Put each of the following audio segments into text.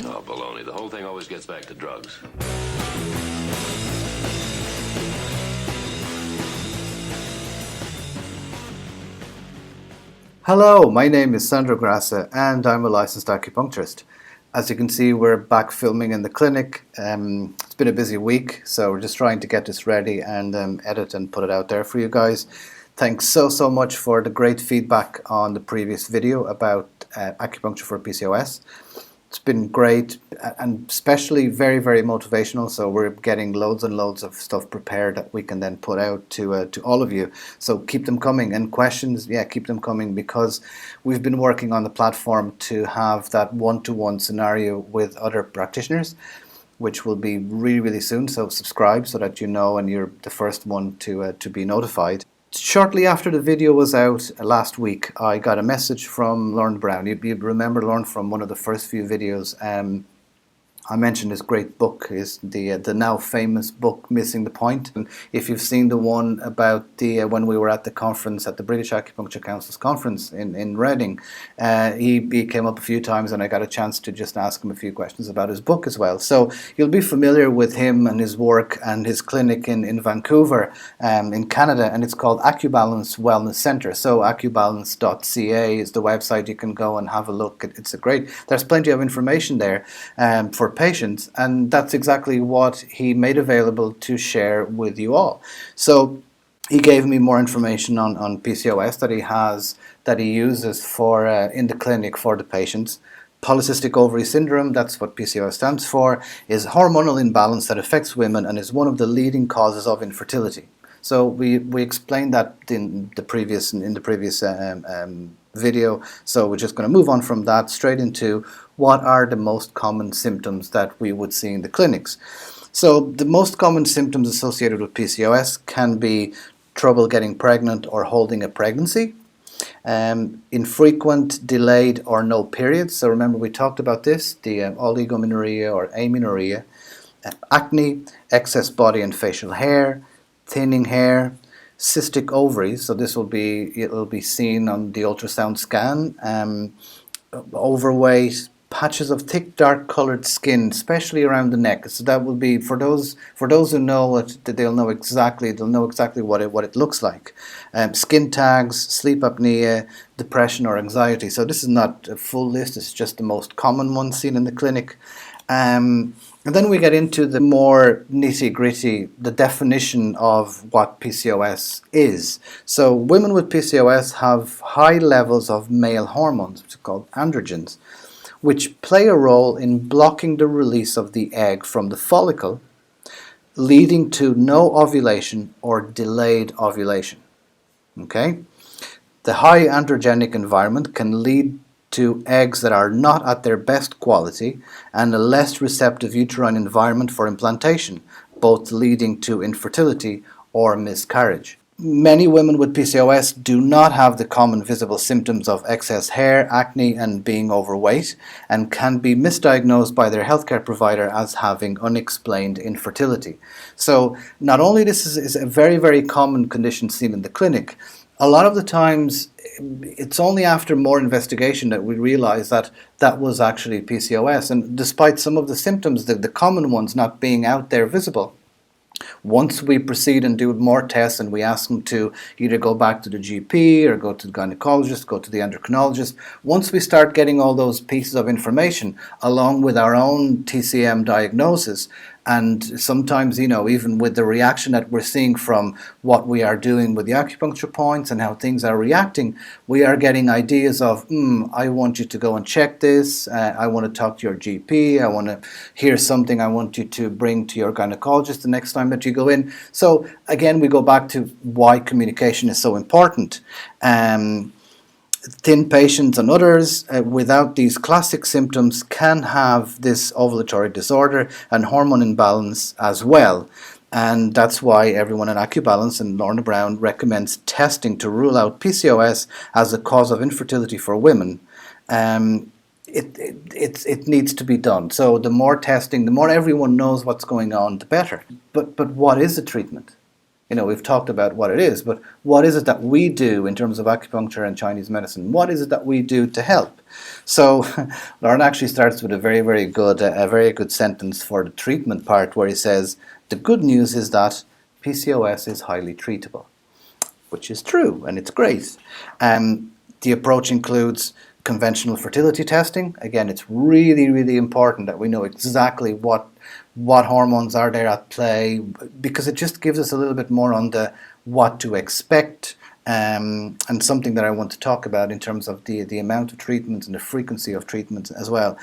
Oh, baloney. The whole thing always gets back to drugs. Hello, my name is Sandro Graca and I'm a licensed acupuncturist. As you can see, we're back filming in the clinic. It's been a busy week, so we're just trying to get this ready and edit and put it out there for you guys. Thanks so much for the great feedback on the previous video about acupuncture for PCOS. It's been great and especially very motivational, so we're getting loads and loads of stuff prepared that we can then put out to all of you. So keep them coming, and questions, keep them coming, because we've been working on the platform to have that one-to-one scenario with other practitioners, which will be really soon. So subscribe so that you know and you're the first one to be notified. Shortly after the video was out last week, I got a message from Lauren Brown. You remember Lauren from one of the first few videos. I mentioned his great book, is the now famous book, Missing the Point. And if you've seen the one about the when we were at the conference, at the British Acupuncture Council's conference in Reading, he came up a few times and I got a chance to just ask him a few questions about his book as well. So you'll be familiar with him and his work and his clinic in Vancouver, in Canada, and it's called AcuBalance Wellness Centre. So acubalance.ca is the website. You can go and have a look. There's plenty of information there for patients, and that's exactly what he made available to share with you all. So he gave me more information on PCOS that he uses for in the clinic for the patients. Polycystic ovary syndrome, that's what PCOS stands for, is hormonal imbalance that affects women and is one of the leading causes of infertility. So we explained that in the previous video, so we're just going to move on from that straight into what are the most common symptoms that we would see in the clinics. So the most common symptoms associated with PCOS can be trouble getting pregnant or holding a pregnancy, infrequent, delayed or no periods. So remember we talked about this, the oligomenorrhea or amenorrhea, acne, excess body and facial hair, thinning hair, cystic ovaries, so it'll be seen on the ultrasound scan, overweight, patches of thick dark colored skin, especially around the neck. So that will be for those who know it, they'll know exactly what it looks like. Skin tags, sleep apnea, depression or anxiety. So this is not a full list, it's just the most common ones seen in the clinic. And then we get into the more nitty-gritty, the definition of what PCOS is. So women with PCOS have high levels of male hormones, which are called androgens, which play a role in blocking the release of the egg from the follicle, leading to no ovulation or delayed ovulation. Okay? The high androgenic environment can lead to eggs that are not at their best quality and a less receptive uterine environment for implantation, both leading to infertility or miscarriage. Many women with PCOS do not have the common visible symptoms of excess hair, acne and being overweight, and can be misdiagnosed by their healthcare provider as having unexplained infertility. So not only this is a very common condition seen in the clinic, a lot of the times it's only after more investigation that we realize that that was actually PCOS. And despite some of the symptoms, the common ones not being out there visible, once we proceed and do more tests and we ask them to either go back to the GP or go to the gynecologist, go to the endocrinologist, once we start getting all those pieces of information along with our own TCM diagnosis, and sometimes, even with the reaction that we're seeing from what we are doing with the acupuncture points and how things are reacting, we are getting ideas of, I want you to go and check this, I want to talk to your GP, I want to hear something I want you to bring to your gynecologist the next time that you go in. So again, we go back to why communication is so important. Thin patients and others without these classic symptoms can have this ovulatory disorder and hormone imbalance as well. And that's why everyone at AcuBalance and Lorna Brown recommends testing to rule out PCOS as a cause of infertility for women. It needs to be done. So the more testing, the more everyone knows what's going on, the better. But what is the treatment? We've talked about what it is, but what is it that we do in terms of acupuncture and Chinese medicine? What is it that we do to help? So Lauren actually starts with a very good sentence for the treatment part, where he says, the good news is that PCOS is highly treatable, which is true, and it's great. The approach includes conventional fertility testing. Again, it's really important that we know exactly what hormones are there at play, because it just gives us a little bit more on the what to expect, and something that I want to talk about in terms of the amount of treatments and the frequency of treatments as well.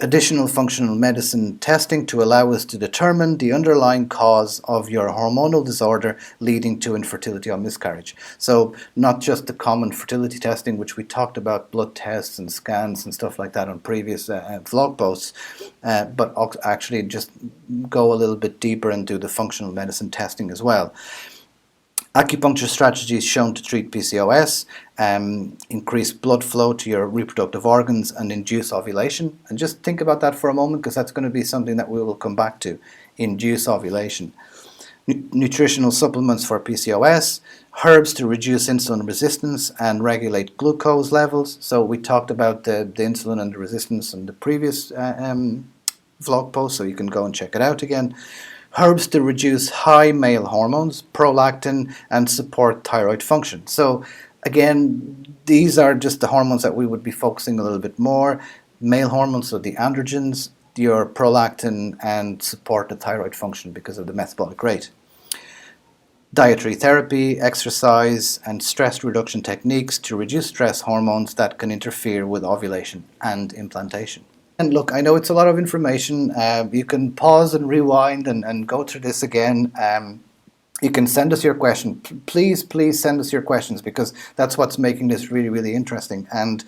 Additional functional medicine testing to allow us to determine the underlying cause of your hormonal disorder leading to infertility or miscarriage. So not just the common fertility testing, which we talked about, blood tests and scans and stuff like that on previous vlog posts, but actually just go a little bit deeper and do the functional medicine testing as well. Acupuncture strategies shown to treat PCOS, increase blood flow to your reproductive organs and induce ovulation. And just think about that for a moment, because that's going to be something that we will come back to, induce ovulation. Nutritional supplements for PCOS, herbs to reduce insulin resistance and regulate glucose levels. So we talked about the insulin and the resistance in the previous vlog post, so you can go and check it out again. Herbs to reduce high male hormones, prolactin, and support thyroid function. So again, these are just the hormones that we would be focusing a little bit more. Male hormones, so the androgens, your prolactin, and support the thyroid function because of the metabolic rate. Dietary therapy, exercise, and stress reduction techniques to reduce stress hormones that can interfere with ovulation and implantation. And look, I know it's a lot of information. You can pause and rewind and go through this again. You can send us your question. Please send us your questions, because that's what's making this really interesting. And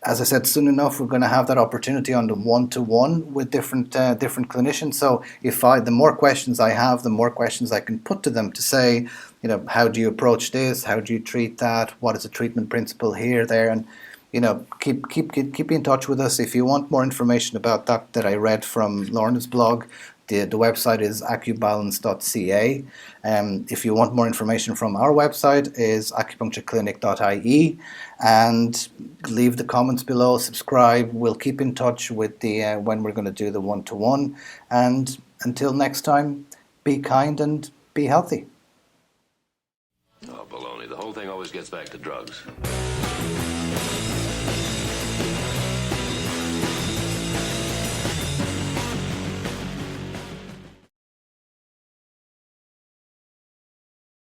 as I said, soon enough we're going to have that opportunity on the one-to-one with different clinicians. So the more questions I have, the more questions I can put to them to say, how do you approach this? How do you treat that? What is the treatment principle here, there, and keep in touch with us. If you want more information about that I read from Lorna's blog, the website is acubalance.ca. If you want more information from our website, is acupunctureclinic.ie, and leave the comments below, subscribe. We'll keep in touch with when we're going to do the one-to-one. And until next time, be kind and be healthy. Oh, baloney. The whole thing always gets back to drugs.